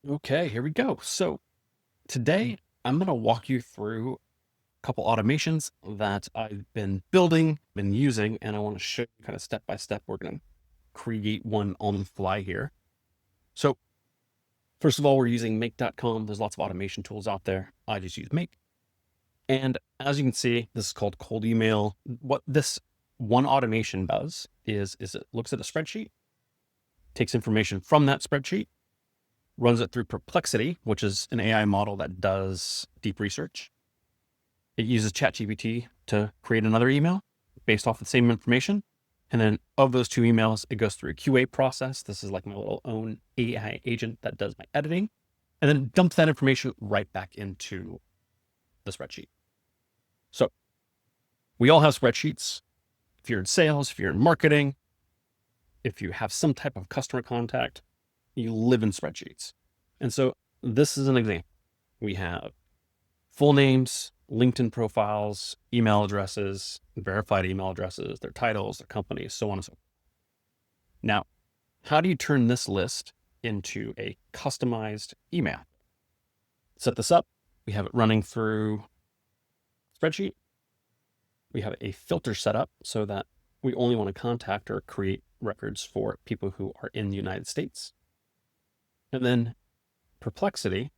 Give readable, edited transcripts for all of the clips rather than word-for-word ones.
Okay, here we go. So today I'm going to walk you through a couple automations that I've been building, been using, and I want to show you kind of step by step. We're going to create one on the fly here. So first of all, we're using make.com. There's lots of automation tools out there. I just use make. And as you can see, this is called cold email. What this one automation does is it looks at a spreadsheet, takes information from that spreadsheet, runs it through Perplexity, which is an AI model that does deep research. It uses ChatGPT to create another email based off the same information. And then of those two emails, it goes through a QA process. This is like my little own AI agent that does my editing, and then dumps that information right back into the spreadsheet. So we all have spreadsheets. If you're in sales, if you're in marketing, if you have some type of customer contact, you live in spreadsheets. And so this is an example. We have full names, LinkedIn profiles, email addresses, verified email addresses, their titles, their companies, so on and so forth. Now, how do you turn this list into a customized email? Set this up. We have it running through spreadsheet. We have a filter set up so that we only want to contact or create records for people who are in the United States. And then Perplexity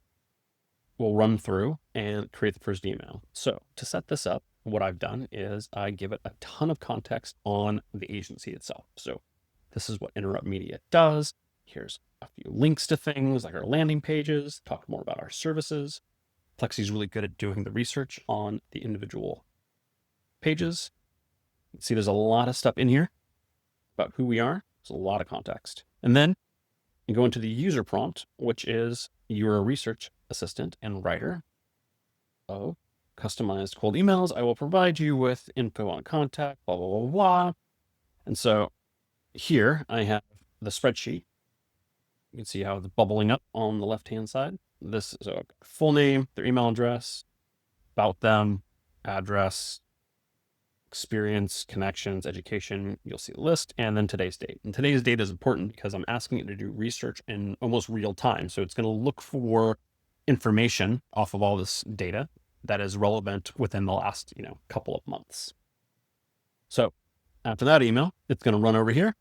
will run through and create the first email. So to set this up, what I've done is I give it a ton of context on the agency itself. So this is what Interrupt Media does. Here's a few links to things like our landing pages, talk more about our services. Plexi is really good at doing the research on the individual pages. You can see there's a lot of stuff in here about who we are. There's a lot of context. And then you go into the user prompt, which is you're a research assistant and writer of customized cold emails. I will provide you with info on contact, blah, blah, blah, blah. And so here I have the spreadsheet. You can see how it's bubbling up on the left-hand side. This is a full name, their email address, about them, address, experience, connections, education. You'll see the list, and then today's date. And today's date is important because I'm asking it to do research in almost real time. So it's going to look for information off of all this data that is relevant within the last, couple of months. So after that email, it's going to run over here.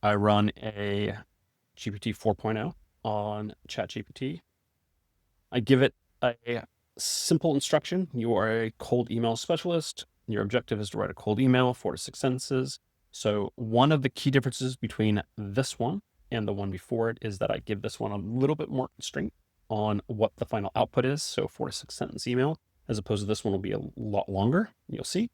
I run a GPT 4.0 on ChatGPT. I give it a simple instruction. You are a cold email specialist. Your objective is to write a cold email, 4 to 6 sentences. So one of the key differences between this one and the one before it is that I give this one a little bit more constraint on what the final output is. So 4 to 6 sentence email, as opposed to this one will be a lot longer, you'll see.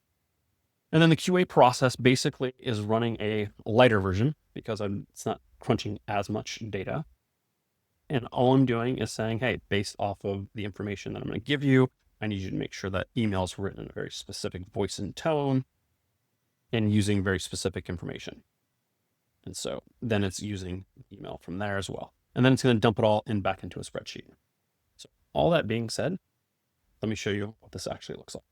And then the QA process basically is running a lighter version because it's not crunching as much data. And all I'm doing is saying, hey, based off of the information that I'm going to give you, I need you to make sure that email is written in a very specific voice and tone and using very specific information. And so then it's using email from there as well. And then it's going to dump it all back into a spreadsheet. So all that being said, let me show you what this actually looks like.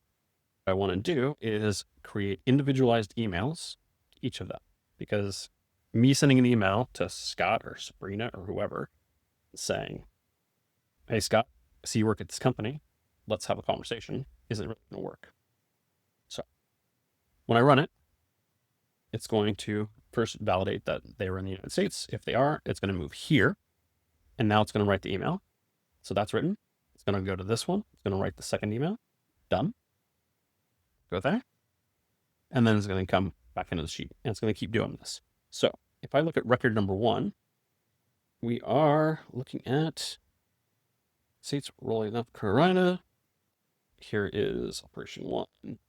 What I want to do is create individualized emails, each of them, because me sending an email to Scott or Sabrina or whoever saying, hey, Scott, I see you work at this company. Let's have a conversation. Isn't really going to work. So when I run it, it's going to first validate that they were in the United States. If they are, it's going to move here. And now it's going to write the email. So that's written. It's going to go to this one. It's going to write the second email. Done. Go there. And then it's going to come back into the sheet. And it's going to keep doing this. So if I look at record number 1, we are looking at states rolling North Carolina. Here is operation 1,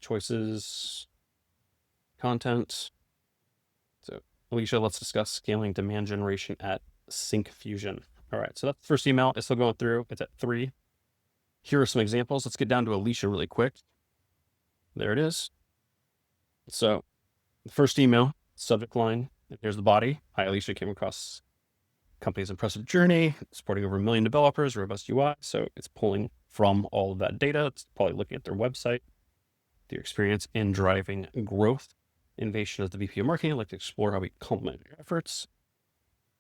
choices, content. So Alicia, let's discuss scaling demand generation at Sync Fusion. All right, so that's the first email. It's still going through. It's at 3. Here are some examples. Let's get down to Alicia really quick. There it is. So the first email, subject line, here's the body. Hi, Alicia, came across company's impressive journey, supporting over 1 million developers, robust UI. So it's pulling from all of that data. It's probably looking at their website, their experience in driving growth, innovation as the VP of marketing. I'd like to explore how we complement your efforts.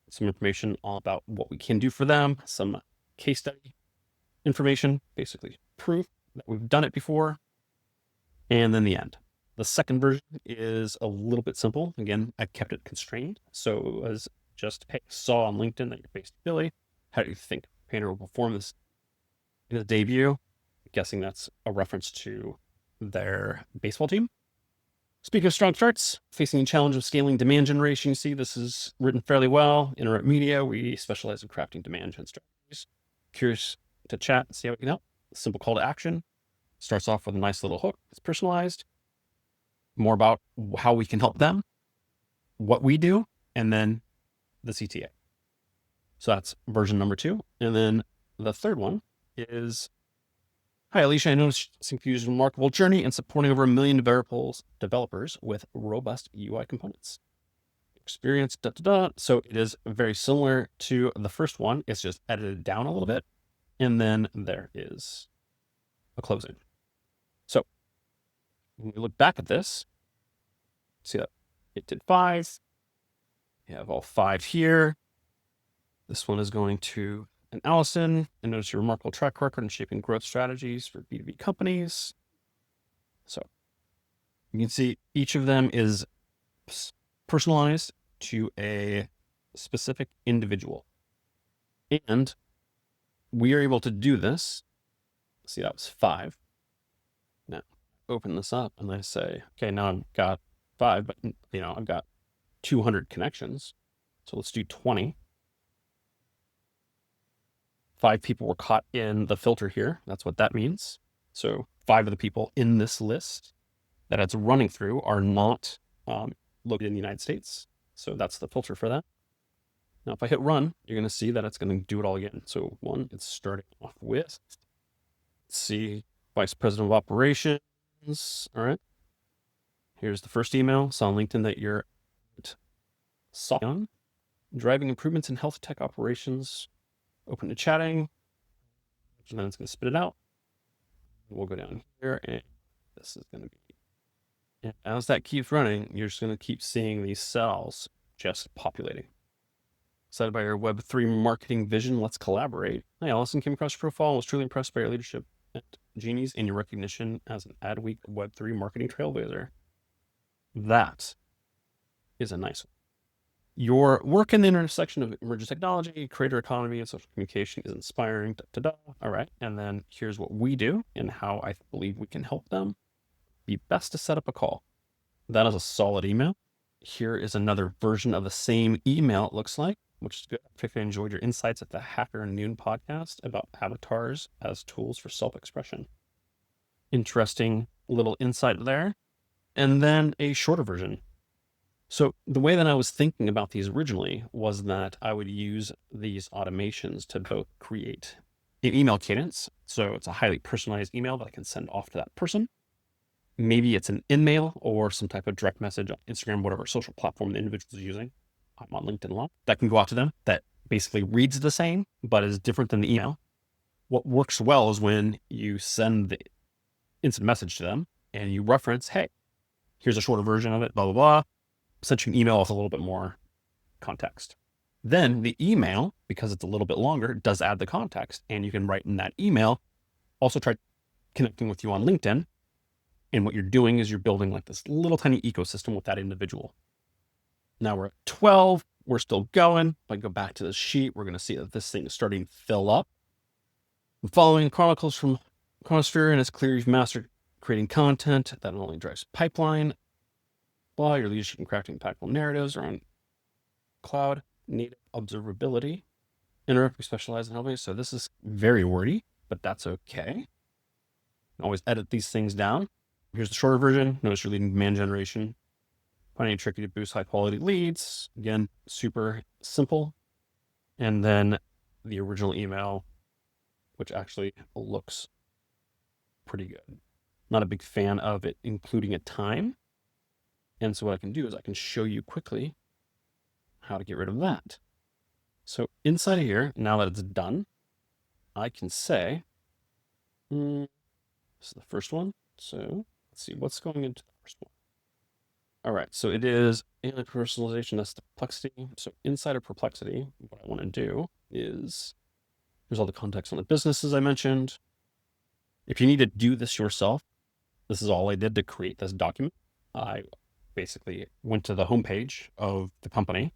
some information all about what we can do for them, some case study information, basically proof that we've done it before, and then the end. The second version is a little bit simple. Again, I kept it constrained. So it was just, hey, saw on LinkedIn that you're based in Philly. How do you think Painter will perform this in his debut? I'm guessing that's a reference to their baseball team. Speaking of strong starts, facing the challenge of scaling demand generation, you see this is written fairly well. Internet media, we specialize in crafting demand gen strategies. Curious to chat and see how we can help. Simple call to action. Starts off with a nice little hook. It's personalized. More about how we can help them, what we do, and then the CTA. So that's version number 2. And then the third one is, hi, Alicia, I noticed Syncfusion's remarkable journey in supporting over 1 million developers with robust UI components. Experience, So it is very similar to the first one. It's just edited down a little bit. And then there is a closing. So when we look back at this, see that it did 5. You have all 5 here. This one is going to an Allison. And notice your remarkable track record in shaping growth strategies for B2B companies. So you can see each of them is personalized to a specific individual. And we are able to do this. See, that was 5. Now open this up and I say, okay, now I've got 5, but I've got 200 connections. So let's do 20. 5 people were caught in the filter here. That's what that means. So 5 of the people in this list that it's running through are not located in the United States. So that's the filter for that. Now, if I hit run, you're going to see that it's going to do it all again. So 1, it's starting off with, let's see, Vice President of Operations. All right. Here's the first email. Saw on LinkedIn that you're driving improvements in health tech operations. Open to chatting. And then it's going to spit it out. We'll go down here and this is going to be, and as that keeps running, you're just going to keep seeing these cells just populating. Excited by your Web3 marketing vision. Let's collaborate. Hi, Allison. Came across your profile and was truly impressed by your leadership at Genies and your recognition as an Adweek Web3 marketing trailblazer. That is a nice one. Your work in the intersection of emerging technology, creator economy, and social communication is inspiring. All right. And then here's what we do and how I believe we can help them. Be best to set up a call. That is a solid email. Here is another version of the same email, it looks like, which is good. I particularly enjoyed your insights at the Hacker Noon podcast about avatars as tools for self-expression. Interesting little insight there. And then a shorter version. So the way that I was thinking about these originally was that I would use these automations to both create an email cadence. So it's a highly personalized email that I can send off to that person. Maybe it's an in-mail or some type of direct message on Instagram, whatever social platform the individual is using. I'm on LinkedIn a lot. That can go out to them that basically reads the same, but is different than the email. What works well is when you send the instant message to them and you reference, hey, here's a shorter version of it, blah, blah, blah. Send you an email with a little bit more context. Then the email, because it's a little bit longer, does add the context. And you can write in that email, also try connecting with you on LinkedIn. And what you're doing is you're building like this little tiny ecosystem with that individual. Now we're at 12. We're still going. If I go back to the sheet, we're going to see that this thing is starting to fill up. I'm following chronicles from Chronosphere, and it's clear you've mastered creating content that not only drives pipeline, your leadership in crafting impactful narratives around cloud native observability. We specialize in helping. So this is very wordy, but that's okay. Always edit these things down. Here's the shorter version. Notice you're leading demand generation. Finding it tricky to boost high quality leads. Again, super simple. And then the original email, which actually looks pretty good. Not a big fan of it including a time. And so what I can do is I can show you quickly how to get rid of that. So inside of here, now that it's done, I can say, this is the first one. So let's see what's going into the first one. All right. So it is And personalization, that's the Perplexity. So inside of Perplexity, what I want to do is there's all the context on the businesses I mentioned. If you need to do this yourself, this is all I did to create this document. I basically went to the homepage of the company,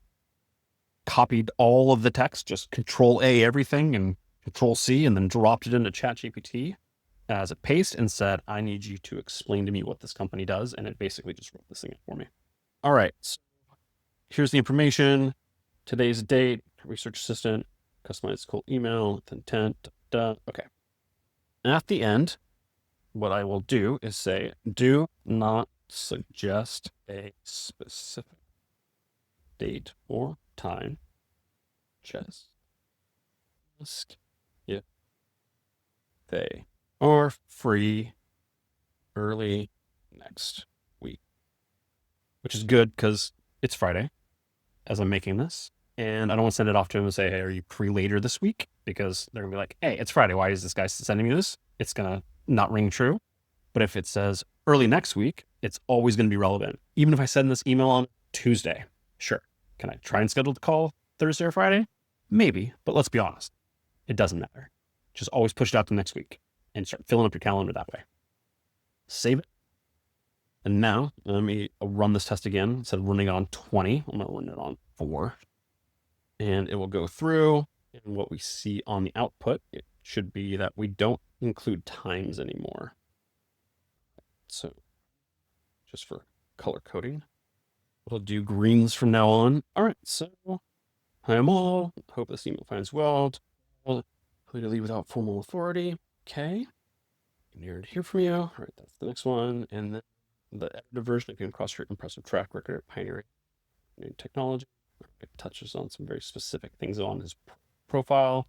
copied all of the text, just Control A everything and Control C, and then dropped it into ChatGPT as a paste and said, I need you to explain to me what this company does. And it basically just wrote this thing for me. All right. So here's the information, today's date, research assistant, customized cold email with intent. Okay. And at the end, what I will do is say, do not suggest a specific date or time. Just ask if they are free early next week, which is good because it's Friday as I'm making this. And I don't want to send it off to him and say, hey, are you free later this week? Because they're going to be like, hey, it's Friday. Why is this guy sending me this? It's going to not ring true. But if it says early next week, it's always going to be relevant. Even if I send this email on Tuesday, sure. Can I try and schedule the call Thursday or Friday? Maybe, but let's be honest. It doesn't matter. Just always push it out to next week and start filling up your calendar that way. Save it. And now let me run this test again. Instead of running it on 20, I'm going to run it on 4. And it will go through. And what we see on the output, it should be that we don't include times anymore. So just for color coding, we'll do greens from now on. All right, so hi, all. Hope this email finds well. Clearly without formal authority. Okay. Near to hear from you. All right, that's the next one. And then the edited version, if you can cross your impressive track record at pioneering new technology. It touches on some very specific things on his profile.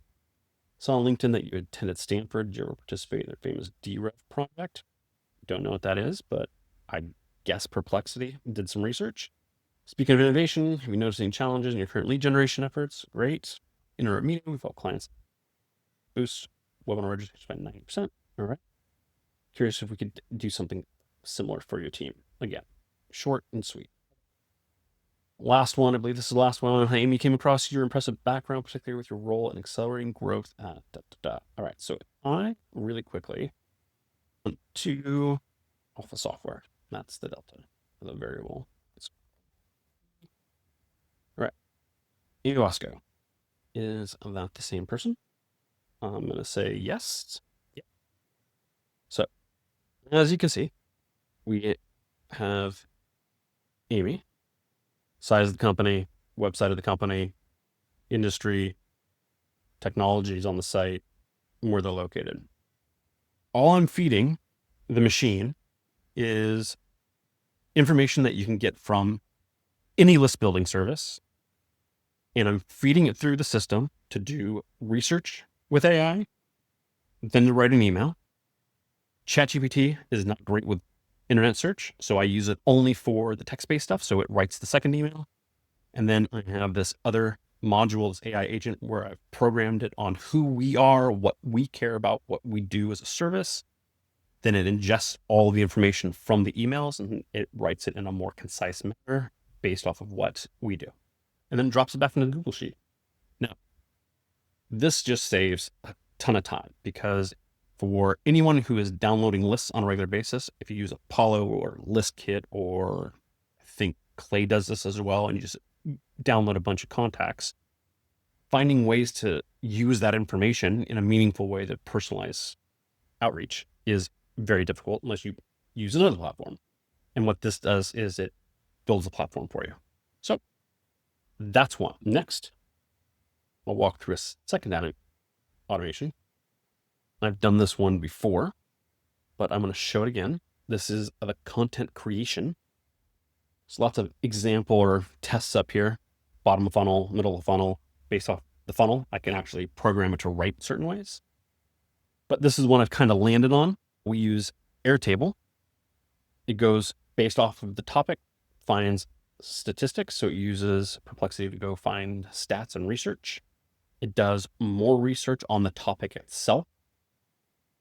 Saw on LinkedIn that you attended Stanford. Did you ever participate in their famous DREV project? Don't know what that is, but I guess Perplexity did some research. Speaking of innovation, have you noticed any challenges in your current lead generation efforts? Great. Interrupt meeting, we've helped clients boost webinar registration by 90%. All right. Curious if we could do something similar for your team. Again, short and sweet. Last one, I believe this is the last one. Amy, came across your impressive background, particularly with your role in accelerating growth at All right, so I really quickly want to alpha software. That's the delta, the variable. All right, Iwasco. Is that the same person? I'm going to say yes. Yep. So, as you can see, we have Amy, size of the company, website of the company, industry, technologies on the site, where they're located. All I'm feeding the machine is information that you can get from any list building service. And I'm feeding it through the system to do research with AI, then to write an email. ChatGPT is not great with internet search, so I use it only for the text-based stuff. So it writes the second email. And then I have this other module, this AI agent, where I've programmed it on who we are, what we care about, what we do as a service. Then it ingests all the information from the emails and it writes it in a more concise manner based off of what we do. And then drops it back into the Google Sheet. Now, this just saves a ton of time because for anyone who is downloading lists on a regular basis, if you use Apollo or ListKit, or I think Clay does this as well, and you just download a bunch of contacts, finding ways to use that information in a meaningful way to personalize outreach is very difficult unless you use another platform. And what this does is it builds a platform for you. So that's one. Next, I'll walk through a second automation. I've done this one before, but I'm going to show it again. This is the content creation. There's lots of example or tests up here. Bottom of funnel, middle of funnel. Based off the funnel, I can actually program it to write certain ways. But this is one I've kind of landed on. We use Airtable. It goes based off of the topic, finds statistics. So it uses Perplexity to go find stats and research. It does more research on the topic itself.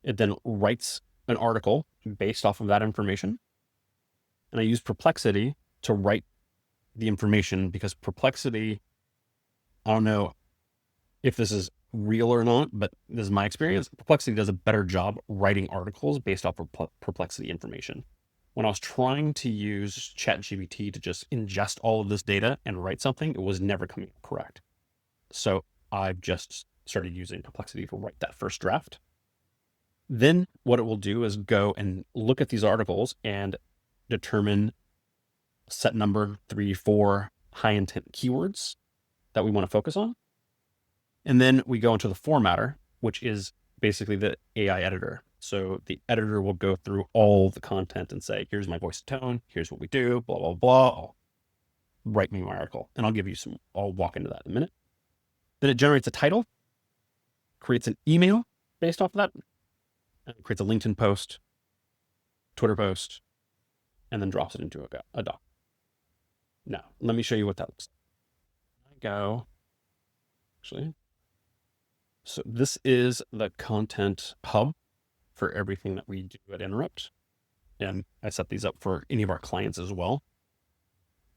It then writes an article based off of that information. And I use Perplexity to write the information, because Perplexity, I don't know if this is real or not, but this is my experience. Perplexity does a better job writing articles based off of Perplexity information. When I was trying to use ChatGPT to just ingest all of this data and write something, it was never coming out correct. So I've just started using Perplexity to write that first draft. Then what it will do is go and look at these articles and determine set number 3, 4 high intent keywords that we want to focus on. And then we go into the formatter, which is basically the AI editor. So the editor will go through all the content and say, here's my voice and tone, here's what we do, blah, blah, blah. I'll write me my article. And I'll walk into that in a minute. Then it generates a title, creates an email based off of that, and creates a LinkedIn post, Twitter post, and then drops it into a doc. Now, let me show you what that looks like. So this is the content hub for everything that we do at Interrupt. And I set these up for any of our clients as well.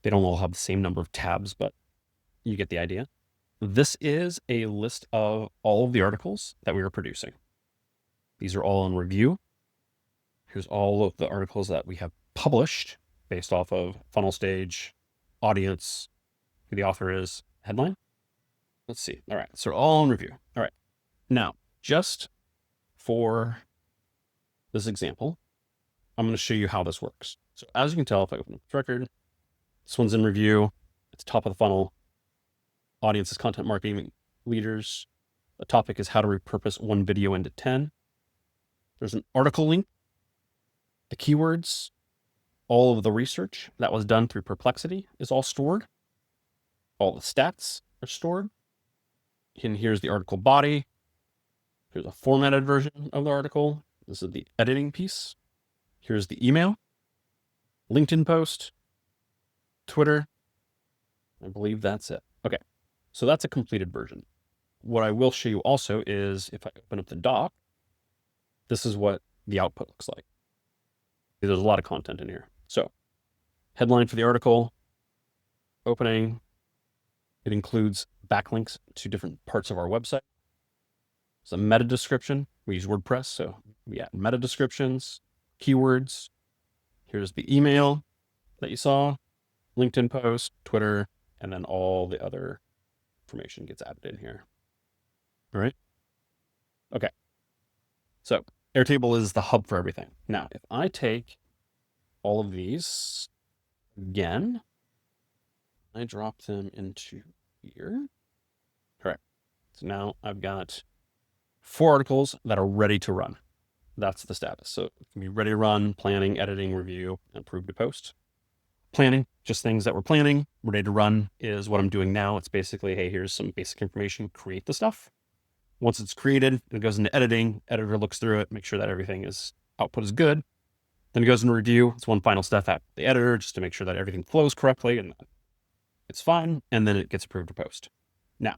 They don't all have the same number of tabs, but you get the idea. This is a list of all of the articles that we are producing. These are all in review. Here's all of the articles that we have published based off of funnel stage, audience, who the author is, headline. Let's see. All right. So all in review. All right. Now, just for this example, I'm going to show you how this works. So as you can tell, if I open up the record, this one's in review. It's top of the funnel. Audience is content marketing leaders. The topic is how to repurpose one video into 10. There's an article link, the keywords, all of the research that was done through Perplexity is all stored. All the stats are stored. And here's the article body. Here's a formatted version of the article. This is the editing piece. Here's the email, LinkedIn post, Twitter. I believe that's it. Okay, so that's a completed version. What I will show you also is if I open up the doc, this is what the output looks like. There's a lot of content in here. So headline for the article, opening. It includes backlinks to different parts of our website. It's a meta description. We use WordPress, so we add meta descriptions, keywords. Here's the email that you saw, LinkedIn post, Twitter, and then all the other information gets added in here. All right. Okay. So Airtable is the hub for everything. Now, if I take all of these again, I drop them into here. All right. So now I've got 4 articles that are ready to run. That's the status. So it can be ready to run, planning, editing, review, and approved to post. Planning, just things that we're planning. Ready to run is what I'm doing now. It's basically, hey, here's some basic information, create the stuff. Once it's created, it goes into editing. Editor looks through it, make sure that output is good. Then it goes into review. It's one final step at the editor just to make sure that everything flows correctly and it's fine. And then it gets approved to post. Now,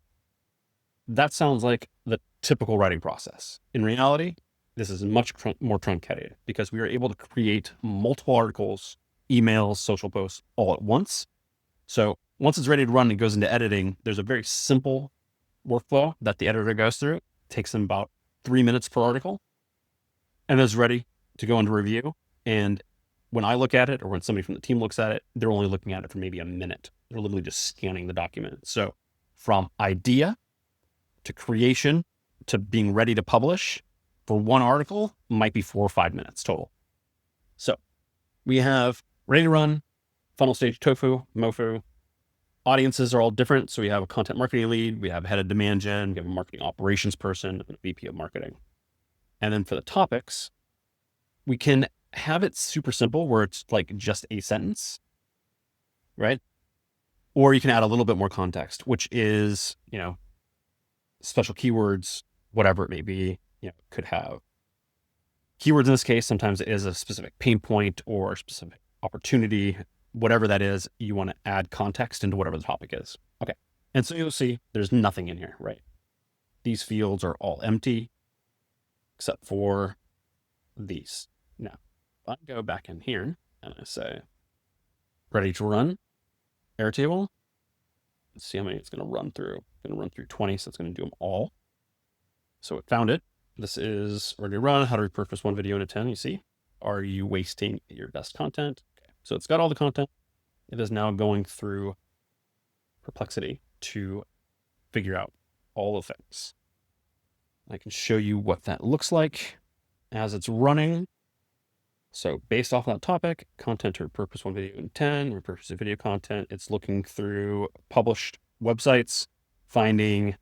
that sounds like the typical writing process. In reality, this is much more truncated because we are able to create multiple articles, emails, social posts all at once. So once it's ready to run, it goes into editing. There's a very simple workflow that the editor goes through. It takes them about 3 minutes per article and it's ready to go into review. And when I look at it or when somebody from the team looks at it, they're only looking at it for maybe a minute. They're literally just scanning the document. So from idea to creation to being ready to publish for one article might be 4 or 5 minutes total. So we have ready to run, funnel stage, tofu, mofu. Audiences are all different. So we have a content marketing lead, we have head of demand gen, we have a marketing operations person, and a VP of marketing. And then for the topics, we can have it super simple where it's like just a sentence, right? Or you can add a little bit more context, which is, special keywords, whatever it may be, could have keywords in this case. Sometimes it is a specific pain point or a specific opportunity, whatever that is, you want to add context into whatever the topic is. Okay. And so you'll see there's nothing in here, right? These fields are all empty except for these. Now, if I go back in here and I say, ready to run, Airtable. Let's see how many it's going to run through. It's going to run through 20, so it's going to do them all. So it found it. This is ready to run. How to repurpose one video into 10. You see, are you wasting your best content? Okay. So it's got all the content. It is now going through Perplexity to figure out all the things. I can show you what that looks like as it's running. So based off that topic, content to repurpose one video in 10, repurpose the video content. It's looking through published websites, finding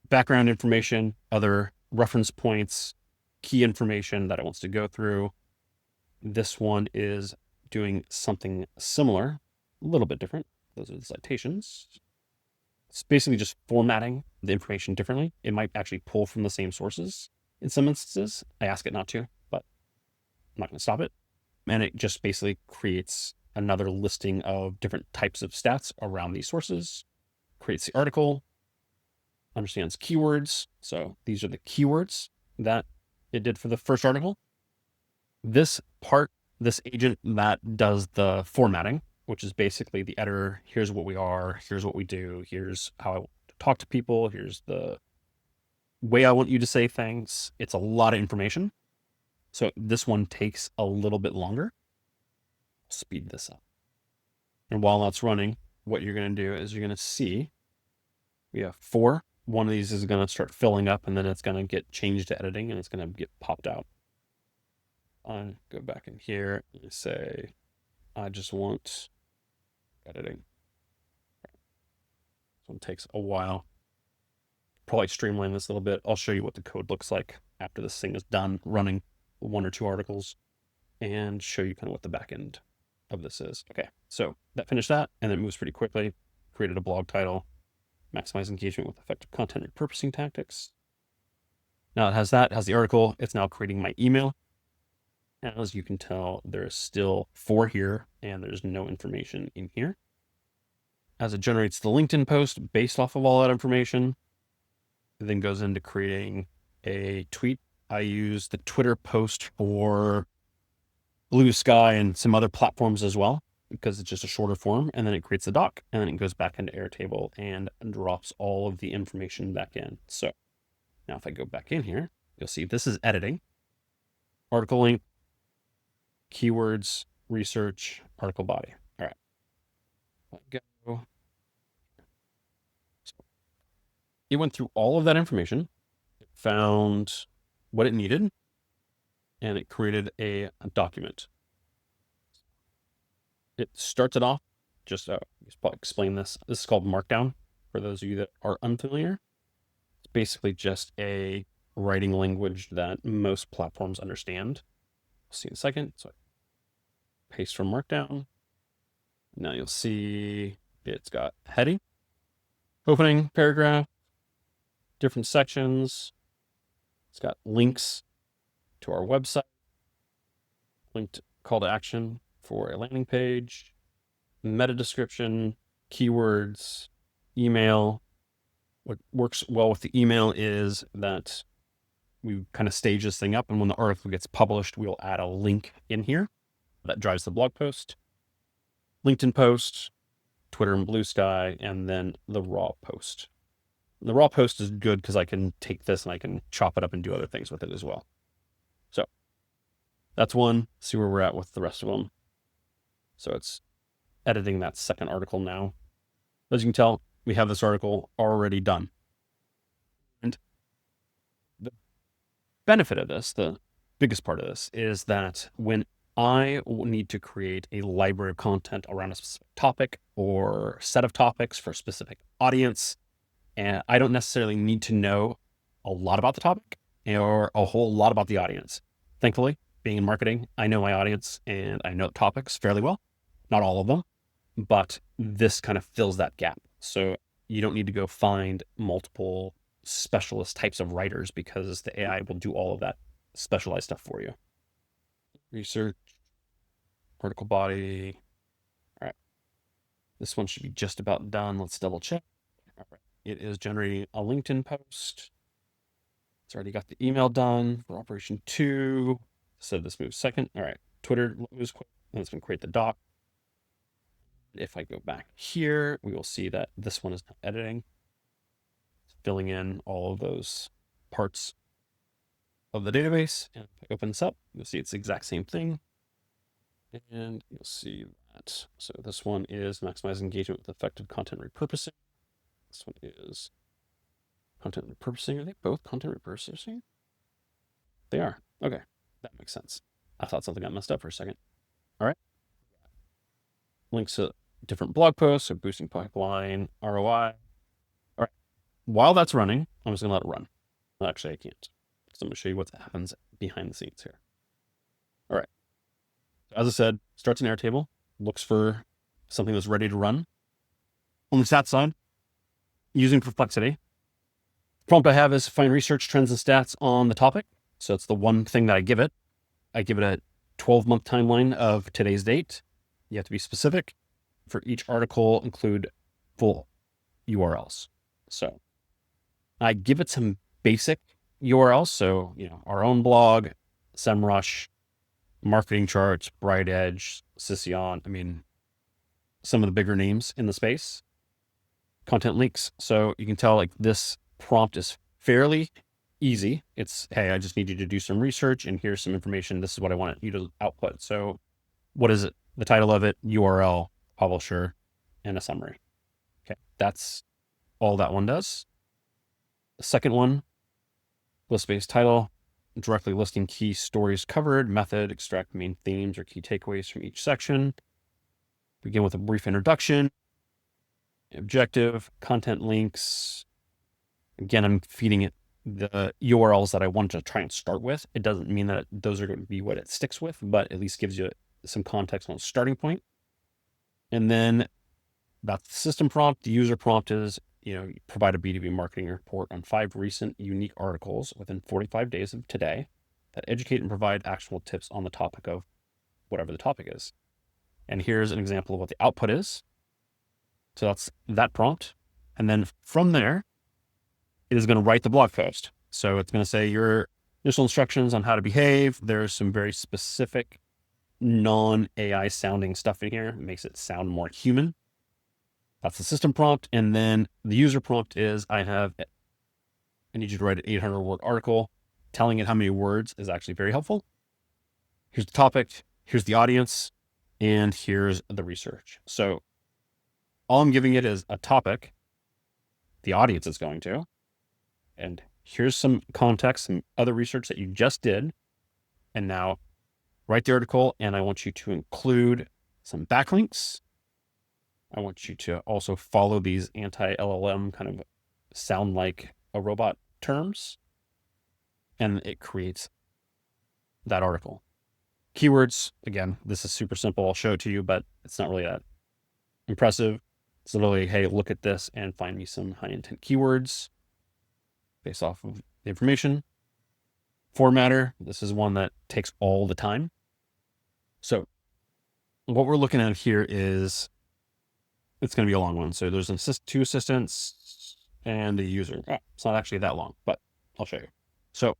background information, other reference points, key information that it wants to go through. This one is doing something similar, a little bit different. Those are the citations. It's basically just formatting the information differently. It might actually pull from the same sources in some instances. I ask it not to, but I'm not going to stop it. And it just basically creates another listing of different types of stats around these sources, creates the article, understands keywords. So these are the keywords that it did for the first article. This part, this agent that does the formatting, which is basically the editor. Here's what we are. Here's what we do. Here's how I want to talk to people. Here's the way I want you to say things. It's a lot of information. So this one takes a little bit longer. Speed this up. And while that's running, what you're going to do is you're going to see we have 4. One of these is going to start filling up, and then it's going to get changed to editing, and it's going to get popped out. I go back in here and say, I just want editing. This one takes a while. Probably streamline this a little bit. I'll show you what the code looks like after this thing is done running 1 or 2 articles and show you kind of what the back end of this is. Okay, so that finished that, and it moves pretty quickly. Created a blog title, maximize engagement with effective content repurposing tactics. Now it has that, it has the article. It's now creating my email. And as you can tell, there is still 4 here, and there's no information in here. As it generates the LinkedIn post based off of all that information, it then goes into creating a tweet. I use the Twitter post for Blue Sky and some other platforms as well, because it's just a shorter form. And then it creates the doc, and then it goes back into Airtable and drops all of the information back in. So now if I go back in here, you'll see this is editing. Article link, keywords, research, article body. All right. Let go. So it went through all of that information, it found what it needed, and it created a document. It starts it off, just explain this. This is called Markdown for those of you that are unfamiliar. It's basically just a writing language that most platforms understand. We'll see in a second. So I paste from Markdown. Now you'll see it's got heading, opening paragraph, different sections. It's got links to our website, linked call to action for a landing page, meta description, keywords, email. What works well with the email is that we kind of stage this thing up, and when the article gets published, we'll add a link in here that drives the blog post, LinkedIn post, Twitter and Blue Sky, and then the raw post. The raw post is good because I can take this and I can chop it up and do other things with it as well. So that's one. See where we're at with the rest of them. So it's editing that second article now. As you can tell, we have this article already done. And the benefit of this, the biggest part of this, is that when I need to create a library of content around a specific topic or set of topics for a specific audience, and I don't necessarily need to know a lot about the topic or a whole lot about the audience. Thankfully, being in marketing, I know my audience and I know topics fairly well. Not all of them, but this kind of fills that gap. So you don't need to go find multiple specialist types of writers because the AI will do all of that specialized stuff for you. Research, article body. All right. This one should be just about done. Let's double check. All right. It is generating a LinkedIn post. It's already got the email done for operation 2. So this moves second. All right. Twitter moves quick. And it's going to create the doc. If I go back here, we will see that this one is now editing, filling in all of those parts of the database. And if I open this up, you'll see it's the exact same thing. And you'll see that. So this one is maximize engagement with effective content repurposing. This one is content repurposing. Are they both content repurposing? They are. Okay. That makes sense. I thought something got messed up for a second. All right. Links to different blog posts, so boosting pipeline, ROI. All right. While that's running, I'm just going to let it run. Well, actually, I can't. So I'm going to show you what happens behind the scenes here. All right. As I said, starts an Airtable, looks for something that's ready to run. On the stats side, using Perplexity, prompt I have is find research trends and stats on the topic. So it's the one thing that I give it. I give it a 12-month timeline of today's date. You have to be specific. For each article, include full URLs. So I give it some basic URLs. So, our own blog, SEMrush, marketing charts, Bright Edge, Sicyon. I mean, some of the bigger names in the space. Content links. So you can tell this prompt is fairly easy. It's, hey, I just need you to do some research and here's some information. This is what I want you to output. So what is it? The title of it, URL, publisher, and a summary. Okay, that's all that one does. The second one, list-based title, directly listing key stories covered, method, extract main themes or key takeaways from each section. Begin with a brief introduction, objective, content links. Again, I'm feeding it the URLs that I want to try and start with. It doesn't mean that those are going to be what it sticks with, but at least gives you some context on the starting point. And then that's the system prompt. The user prompt is, you provide a B2B marketing report on 5 recent unique articles within 45 days of today that educate and provide actionable tips on the topic of whatever the topic is. And here's an example of what the output is. So that's that prompt. And then from there, it is going to write the blog post. So it's going to say your initial instructions on how to behave. There's some very specific non-AI sounding stuff in here. It makes it sound more human. That's the system prompt. And then the user prompt is I need you to write an 800-word article. Telling it how many words is actually very helpful. Here's the topic. Here's the audience. And here's the research. So all I'm giving it is a topic. The audience is going to. And here's some context, some other research that you just did. And now write the article. And I want you to include some backlinks. I want you to also follow these anti-LLM kind of sound like a robot terms. And it creates that article. Keywords, again, this is super simple. I'll show it to you, but it's not really that impressive. It's literally, hey, look at this and find me some high intent keywords based off of the information. Formatter, this is one that takes all the time. So what we're looking at here is, it's going to be a long one. So there's two assistants and a user. It's not actually that long, but I'll show you. So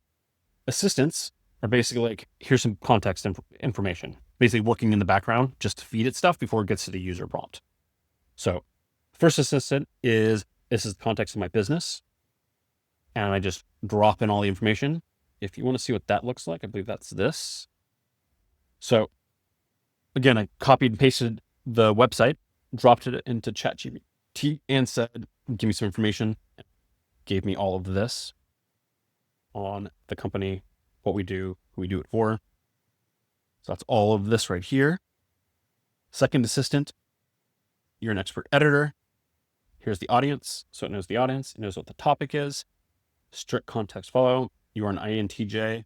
assistants are basically here's some context information, basically working in the background just to feed it stuff before it gets to the user prompt. So first assistant is, this is the context of my business. And I just drop in all the information. If you want to see what that looks like, I believe that's this. So again, I copied and pasted the website, dropped it into ChatGPT and said, give me some information. Gave me all of this on the company, what we do, who we do it for. So that's all of this right here. Second assistant, you're an expert editor. Here's the audience. So it knows the audience. It knows what the topic is. Strict context follow. You are an INTJ.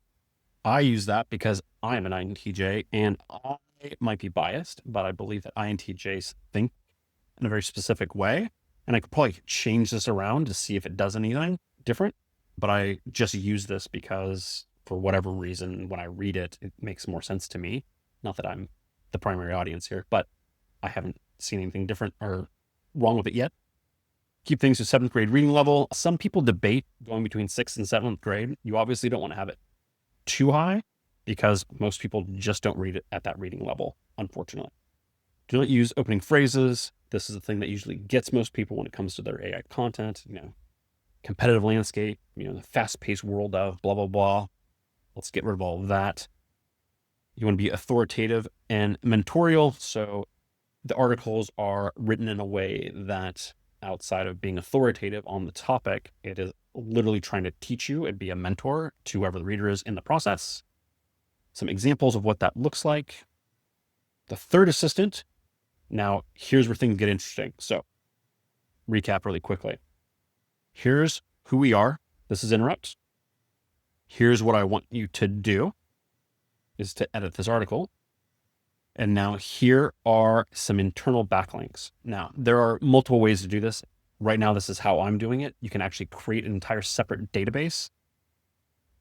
I use that because I am an INTJ and I might be biased, but I believe that INTJs think in a very specific way. And I could probably change this around to see if it does anything different, but I just use this because for whatever reason, when I read it, it makes more sense to me. Not that I'm the primary audience here, but I haven't seen anything different or wrong with it yet. Keep things to 7th grade reading level. Some people debate going between 6th and 7th grade. You obviously don't want to have it too high because most people just don't read it at that reading level, unfortunately. Do not use opening phrases. This is the thing that usually gets most people when it comes to their AI content. Competitive landscape, the fast-paced world of blah, blah, blah. Let's get rid of all of that. You want to be authoritative and mentorial. So the articles are written in a way that outside of being authoritative on the topic, it is literally trying to teach you and be a mentor to whoever the reader is in the process. Some examples of what that looks like. The third assistant. Now, here's where things get interesting. So, recap really quickly. Here's who we are. This is Interrupt. Here's what I want you to do is to edit this article. And now here are some internal backlinks. Now, there are multiple ways to do this. Right now, this is how I'm doing it. You can actually create an entire separate database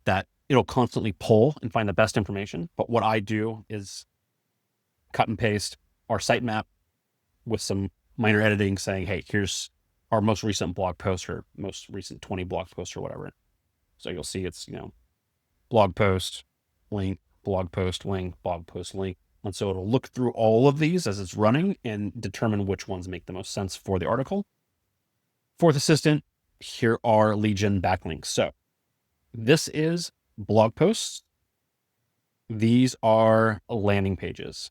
that it'll constantly pull and find the best information. But what I do is cut and paste our sitemap with some minor editing saying, hey, here's our most recent blog post or most recent 20 blog posts or whatever. So you'll see it's, blog post, link, blog post, link, blog post, link. And so it'll look through all of these as it's running and determine which ones make the most sense for the article. Fourth assistant, here are lead gen backlinks. So this is blog posts. These are landing pages.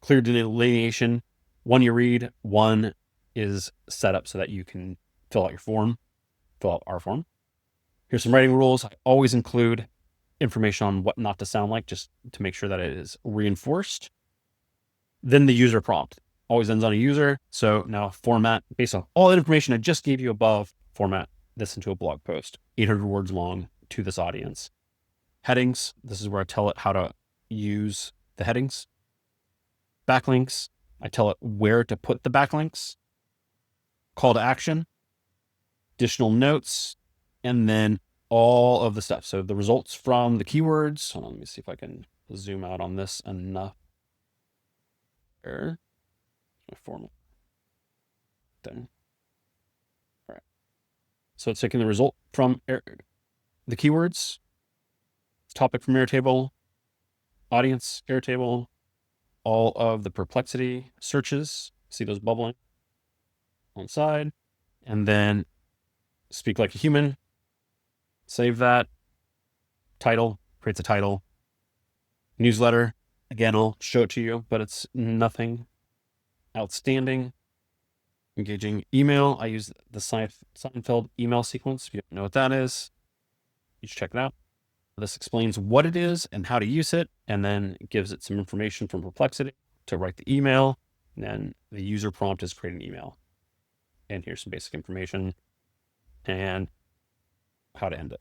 Clear delineation. One you read, one is set up so that you can fill out our form. Here's some writing rules. I always include information on what not to sound like, just to make sure that it is reinforced. Then the user prompt always ends on a user. So now format, based on all that information I just gave you above, format this into a blog post, 800 words long to this audience. Headings, this is where I tell it how to use the headings. Backlinks, I tell it where to put the backlinks. Call to action, additional notes, and then all of the stuff. So the results from the keywords. Hold on, let me see if I can zoom out on this enough. There. My format. There. All right. So it's taking the result from the keywords, topic from Airtable, audience Airtable, all of the Perplexity searches. See those bubbling on the side, and then speak like a human. Save that. Title, creates a title. Newsletter, again, I'll show it to you, but it's nothing outstanding. Engaging email, I use the Seinfeld email sequence. If you don't know what that is, you should check it out. This explains what it is and how to use it, and then it gives it some information from Perplexity to write the email. And then the user prompt is create an email. And here's some basic information and how to end it.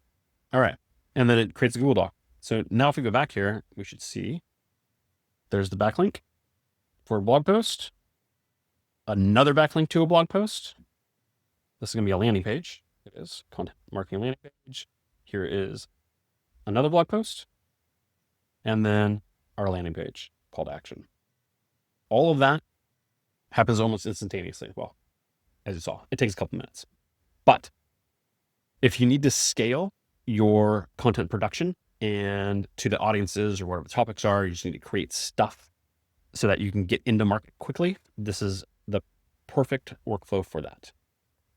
All right. And then it creates a Google Doc. So now if we go back here, we should see there's the backlink for a blog post, another backlink to a blog post. This is going to be a landing page. It is content marketing landing page. Here is another blog post, and then our landing page, call to action. All of that happens almost instantaneously. Well, as you saw, it takes a couple minutes. But if you need to scale your content production and to the audiences or whatever the topics are, you just need to create stuff so that you can get into market quickly. This is the perfect workflow for that.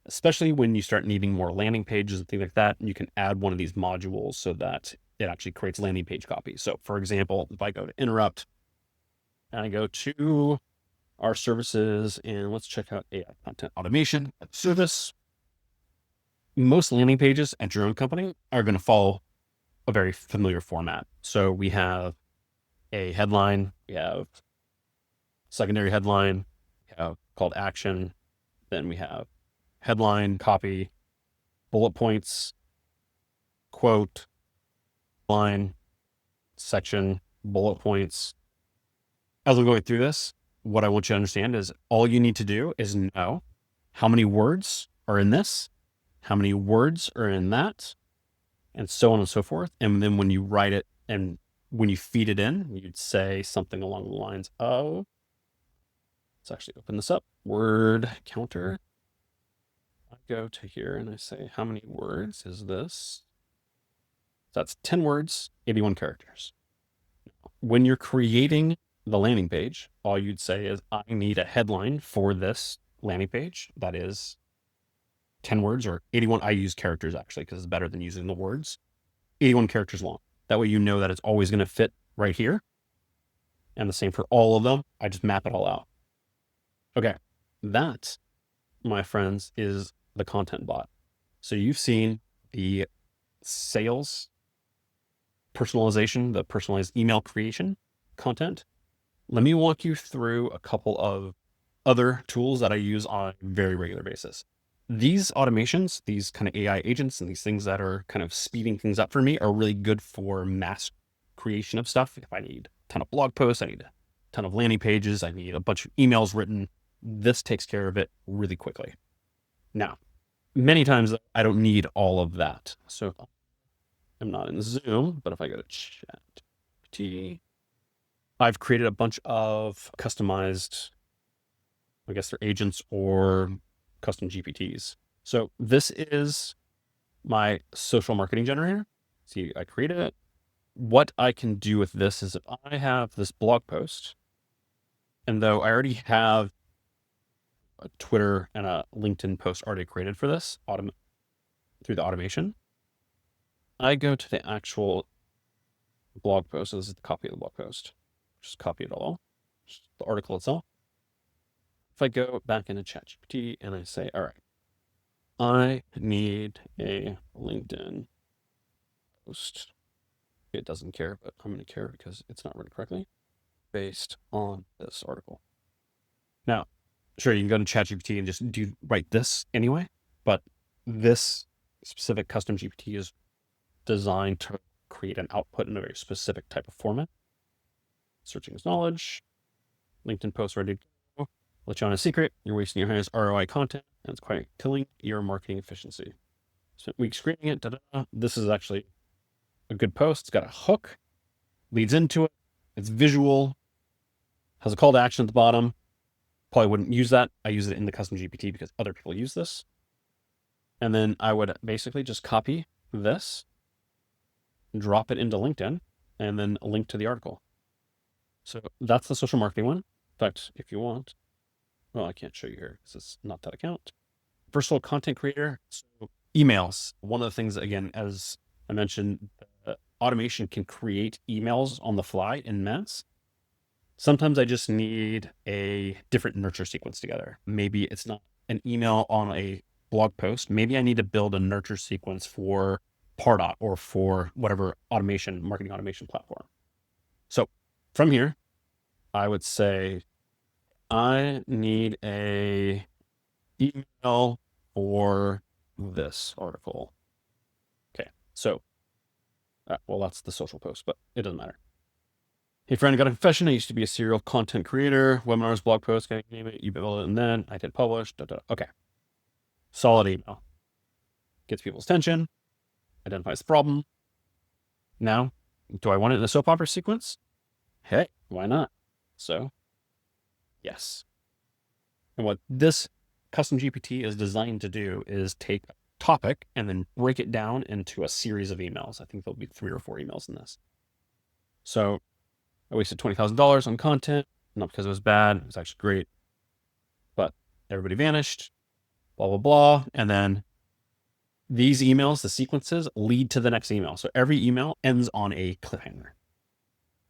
Especially when you start needing more landing pages and things like that, you can add one of these modules so that it actually creates landing page copies. So for example, if I go to Interrupt and I go to our services and let's check out AI content automation service, most landing pages at your own company are going to follow a very familiar format. So we have a headline, we have secondary headline, we have call to action, then we have headline, copy, bullet points, quote, line, section, bullet points. As we're going through this, what I want you to understand is all you need to do is know how many words are in this, how many words are in that, and so on and so forth. And then when you write it and when you feed it in, you'd say something along the lines of, let's actually open this up, word counter. I go to here and I say, how many words is this? So that's 10 words, 81 characters. When you're creating the landing page, all you'd say is, I need a headline for this landing page that is 10 words or 81. I use characters actually because it's better than using the words. 81 characters long. That way you know that it's always going to fit right here. And the same for all of them. I just map it all out. Okay. That, my friends, is the content bot. So you've seen the sales personalization, the personalized email creation content. Let me walk you through a couple of other tools that I use on a very regular basis. These automations, these kind of AI agents and these things that are kind of speeding things up for me are really good for mass creation of stuff. If I need a ton of blog posts, I need a ton of landing pages, I need a bunch of emails written, this takes care of it really quickly. Now, many times I don't need all of that. So I'm not in Zoom, but if I go to ChatGPT, I've created a bunch of customized, I guess they're agents or custom GPTs. So this is my social marketing generator. See, I created it. What I can do with this is if I have this blog post, and though I already have a Twitter and a LinkedIn post already created for this through the automation, I go to the actual blog post. So this is the copy of the blog post. Just copy it all, just the article itself. If I go back into ChatGPT and I say, all right, I need a LinkedIn post. It doesn't care, but I'm going to care because it's not written correctly based on this article. Now, sure, you can go to ChatGPT and just write this anyway, but this specific custom GPT is designed to create an output in a very specific type of format. Searching is knowledge. LinkedIn post ready to go. Let you on a secret. You're wasting your highest ROI content, and it's quite killing your marketing efficiency. Spent weeks creating it. Da-da-da. This is actually a good post. It's got a hook, leads into it. It's visual, has a call to action at the bottom. Probably wouldn't use that. I use it in the custom GPT because other people use this. And then I would basically just copy this, drop it into LinkedIn, and then link to the article. So that's the social marketing one. In fact, if you want, well, I can't show you here because it's not that account. Versatile content creator. So emails. One of the things, again, as I mentioned, automation can create emails on the fly in mass. Sometimes I just need a different nurture sequence together. Maybe it's not an email on a blog post. Maybe I need to build a nurture sequence for Pardot or for whatever marketing automation platform. So from here, I would say I need a email for this article. Okay, so, well, that's the social post, but it doesn't matter. Hey friend, I got a confession. I used to be a serial content creator, webinars, blog posts, can you name it? You build it, and then I did publish. Okay, solid email. Gets people's attention, identifies the problem. Now, do I want it in a soap opera sequence? Hey, why not? So, yes. And what this custom GPT is designed to do is take a topic and then break it down into a series of emails. I think there'll be 3 or 4 emails in this. So I wasted $20,000 on content, not because it was bad. It was actually great, but everybody vanished, blah, blah, blah. And then these emails, the sequences, lead to the next email. So every email ends on a cliffhanger.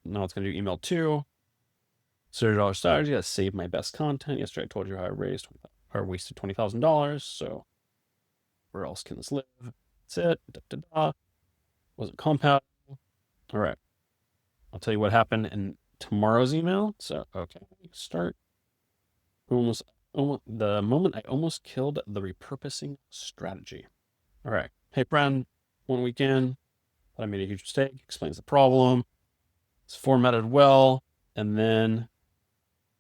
Now it's going to do email 2. $0 strategy. I saved my best content. Yesterday I told you how I wasted $20,000. So where else can this live? That's it. Da, da, da. Was it compound? All right. I'll tell you what happened in tomorrow's email. So, okay, start. The moment I almost killed the repurposing strategy. All right. Hey, friend, one weekend, but I made a huge mistake. Explains the problem. It's formatted well. And then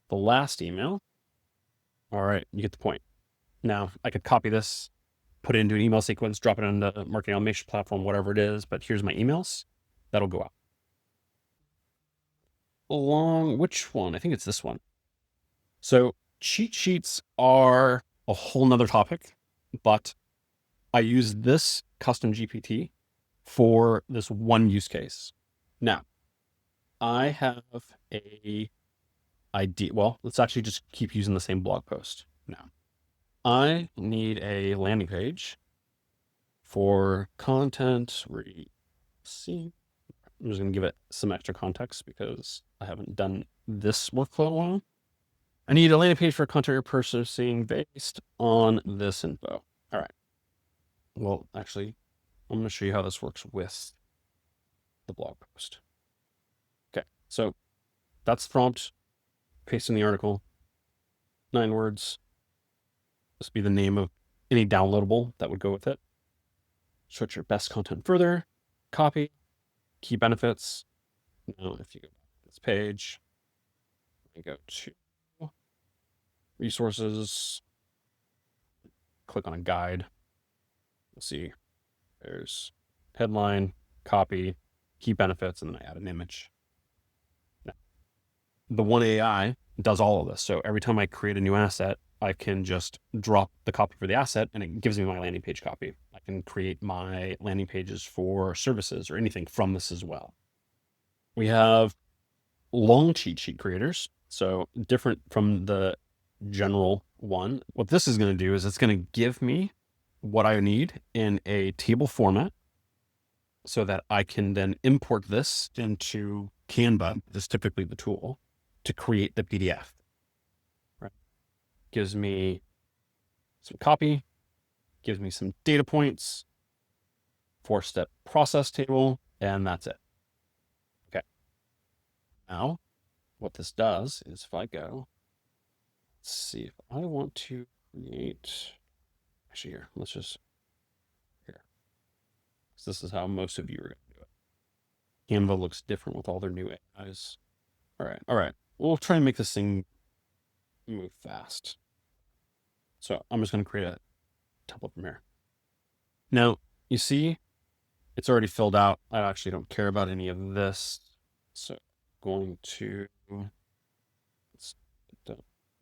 the last email. All right, you get the point. Now, I could copy this, put it into an email sequence, drop it into a marketing automation platform, whatever it is, but here's my emails. That'll go out. Which one? I think it's this one. So cheat sheets are a whole nother topic, but I use this custom GPT for this one use case. Now, I have a well, let's actually just keep using the same blog post now. I need a landing page for content. See, I'm just going to give it some extra context because I haven't done this workflow in a while. I need a landing page for content repurposing based on this info. All right. Well, actually, I'm going to show you how this works with the blog post. Okay, so that's the prompt. Paste in the article. 9 words. This would be the name of any downloadable that would go with it. Stretch your best content further. Copy. Key benefits. Now, if you go back to this page, and go to resources, click on a guide. You'll see there's headline, copy, key benefits, and then I add an image. Now, the one AI does all of this. So every time I create a new asset, I can just drop the copy for the asset and it gives me my landing page copy. I can create my landing pages for services or anything from this as well. We have long cheat sheet creators. So different from the general one. What this is going to do is it's going to give me what I need in a table format so that I can then import this into Canva. This is typically the tool to create the PDF. Right? Gives me some copy, gives me some data points, 4-step process table, and that's it. Okay. Now, what this does is if I go, let's see if I want to create, actually here, let's just, here. So this is how most of you are going to do it. Canva looks different with all their new AIs. All right. We'll try and make this thing move fast. So I'm just going to create a template from here. Now, you see, it's already filled out. I actually don't care about any of this. So I'm going to, all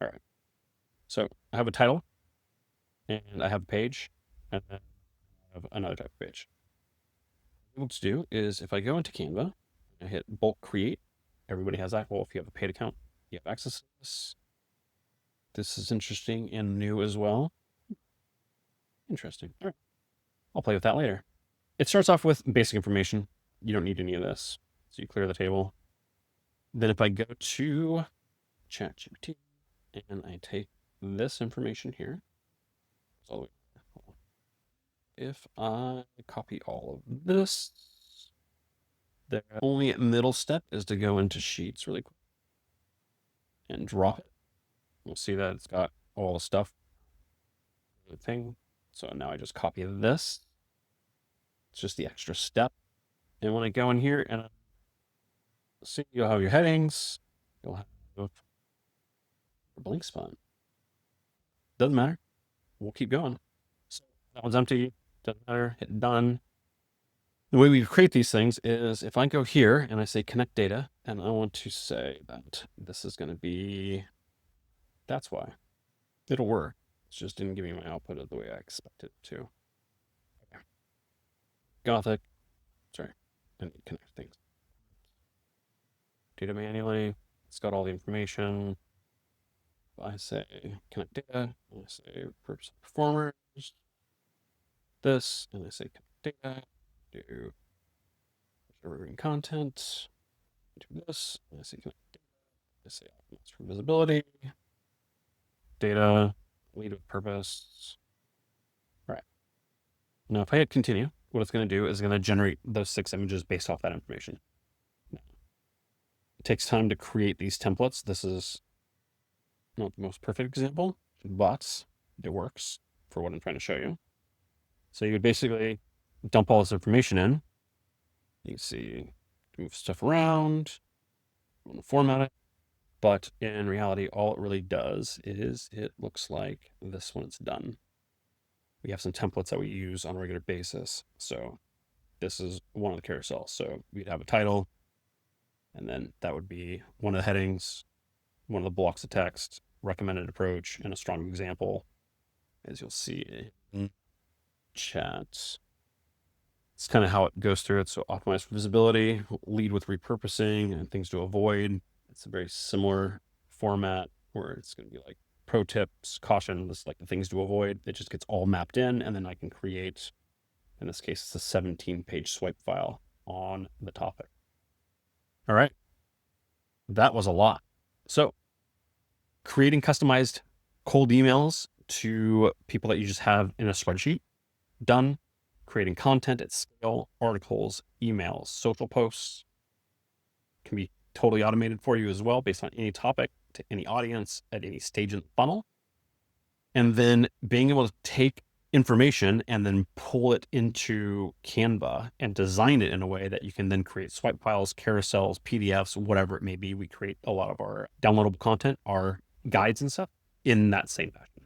right. So I have a title and I have a page and then I have another type of page. What to do is if I go into Canva, I hit bulk create. Everybody has that. Well, if you have a paid account, you have access to this. This is interesting and new as well. Interesting. All right. I'll play with that later. It starts off with basic information. You don't need any of this. So you clear the table. Then if I go to ChatGPT and I take this information here, if I copy all of this, the only middle step is to go into Sheets really quick and drop it. You'll see that it's got all the stuff. Thing. So now I just copy this. It's just the extra step. And when I go in here and see, you'll have your headings. You'll have a blank spot. Doesn't matter. We'll keep going. So that one's empty. Doesn't matter. Hit done. The way we create these things is if I go here and I say connect data, and I want to say that this is going to be, that's why. It'll work. It just didn't give me my output the way I expected it to. Okay. Gothic. Sorry. I need to connect things. Data manually. It's got all the information. I say connect data. I say purpose of performers. This. And I say connect data. Do reviewing content. Do this. And I say connect data. I say optimize for visibility. Data. Lead with purpose. All right. Now, if I hit continue, what it's going to do is going to generate those 6 images based off that information. Now, it takes time to create these templates. This is not the most perfect example, but it works for what I'm trying to show you. So you would basically dump all this information in. You can see, move stuff around, format it. But in reality, all it really does is it looks like this when it's done. We have some templates that we use on a regular basis. So this is one of the carousels. So we'd have a title, and then that would be one of the headings, one of the blocks of text, recommended approach, and a strong example, as you'll see in chat. It's kind of how it goes through it. So optimize for visibility, lead with repurposing, and things to avoid. It's a very similar format where it's going to be like pro tips, caution, this like the things to avoid. It just gets all mapped in, and then I can create, in this case, it's a 17-page swipe file on the topic. All right, that was a lot. So creating customized cold emails to people that you just have in a spreadsheet, done. Creating content at scale, articles, emails, social posts can be totally automated for you as well, based on any topic to any audience at any stage in the funnel. And then being able to take information and then pull it into Canva and design it in a way that you can then create swipe files, carousels, PDFs, whatever it may be. We create a lot of our downloadable content, our guides and stuff in that same fashion.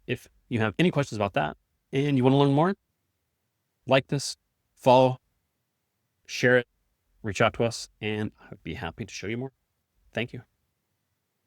If you have any questions about that and you want to learn more, like this, follow, share it, reach out to us, and I'd be happy to show you more. Thank you.